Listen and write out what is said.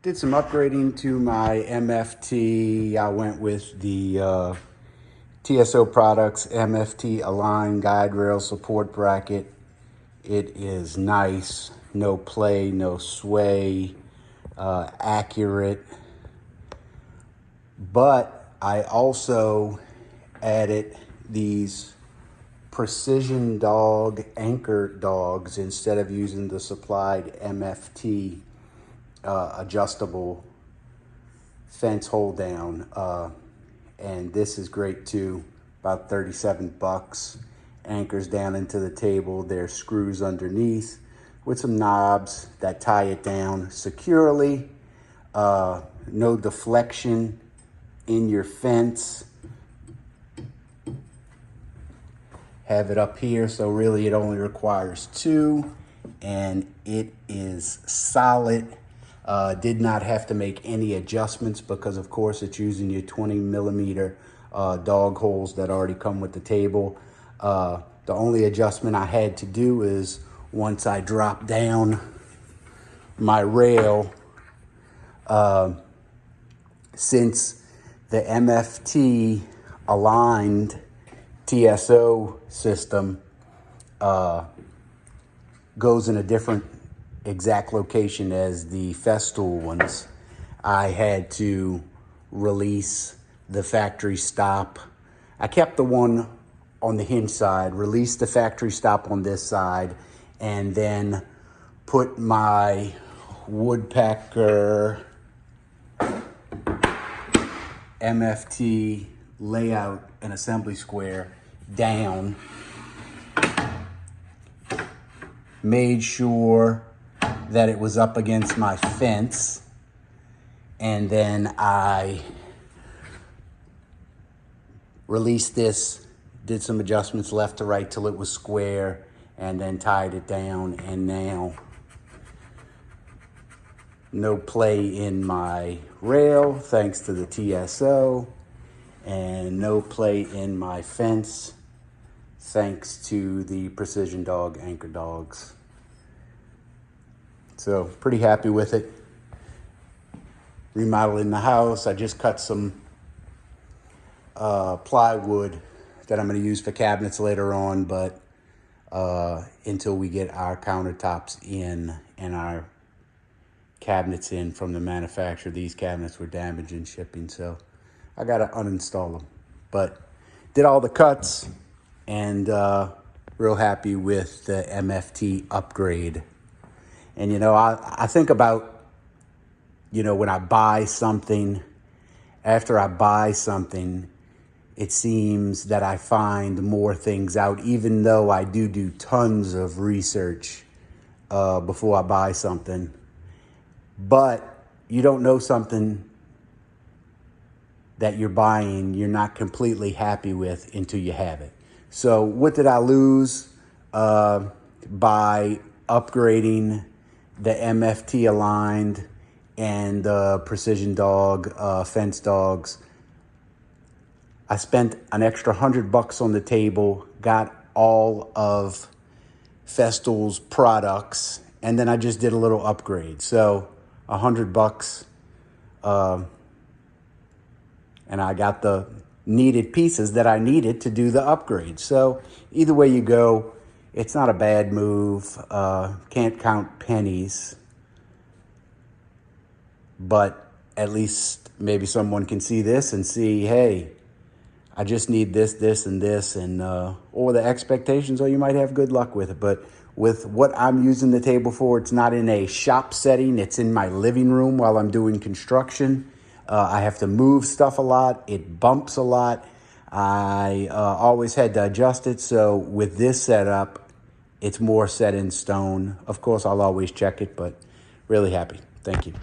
Did some upgrading to my MFT. I went with the TSO Products MFT Align Guide Rail Support Bracket. It is nice, no play, no sway, accurate. But I also added these Precision Dog anchor dogs instead of using the supplied MFT adjustable fence hold down, and this is great too. About 37 bucks. Anchors down into the table. There's screws underneath with some knobs that tie it down securely. No deflection in your fence. Have it up here, so really it only requires two, and it is solid. Did not have to make any adjustments because of course it's using your 20mm dog holes that already come with the table. The only adjustment I had to do is once I drop down my rail, since the MFT aligned TSO system goes in a different exact location as the Festool ones, I had to release the factory stop. I kept the one on the hinge side, released the factory stop on this side, and then put my woodpecker MFT layout and assembly square down. Made sure that it was up against my fence, and then I released this, did some adjustments left to right till it was square, and then tied it down. And now no play in my rail thanks to the TSO, and no play in my fence thanks to the Precision Dog anchor dogs. So pretty happy with it. Remodeling the house. I just cut some plywood that I'm going to use for cabinets later on, but until we get our countertops in and our cabinets in from the manufacturer, these cabinets were damaged in shipping, so I got to uninstall them. But did all the cuts, and real happy with the MFT upgrade. And, you know, I think about, you know, when I buy something, after I buy something, it seems that I find more things out, even though I do tons of research before I buy something. But you don't know something that you're buying, you're not completely happy with until you have it. So what did I lose by upgrading the MFT aligned and the Precision Dog fence dogs? I spent an extra $100 on the table, got all of Festool's products, and then I just did a little upgrade. So $100, and I got the needed pieces that I needed to do the upgrade. So either way you go, it's not a bad move. Can't count pennies, but at least maybe someone can see this and see, hey, I just need this, this, and this, and or the expectations, or you might have good luck with it. But with what I'm using the table for, it's not in a shop setting. It's in my living room while I'm doing construction. I have to move stuff a lot. It bumps a lot. I always had to adjust it. So with this setup, it's more set in stone. Of course, I'll always check it, but really happy. Thank you.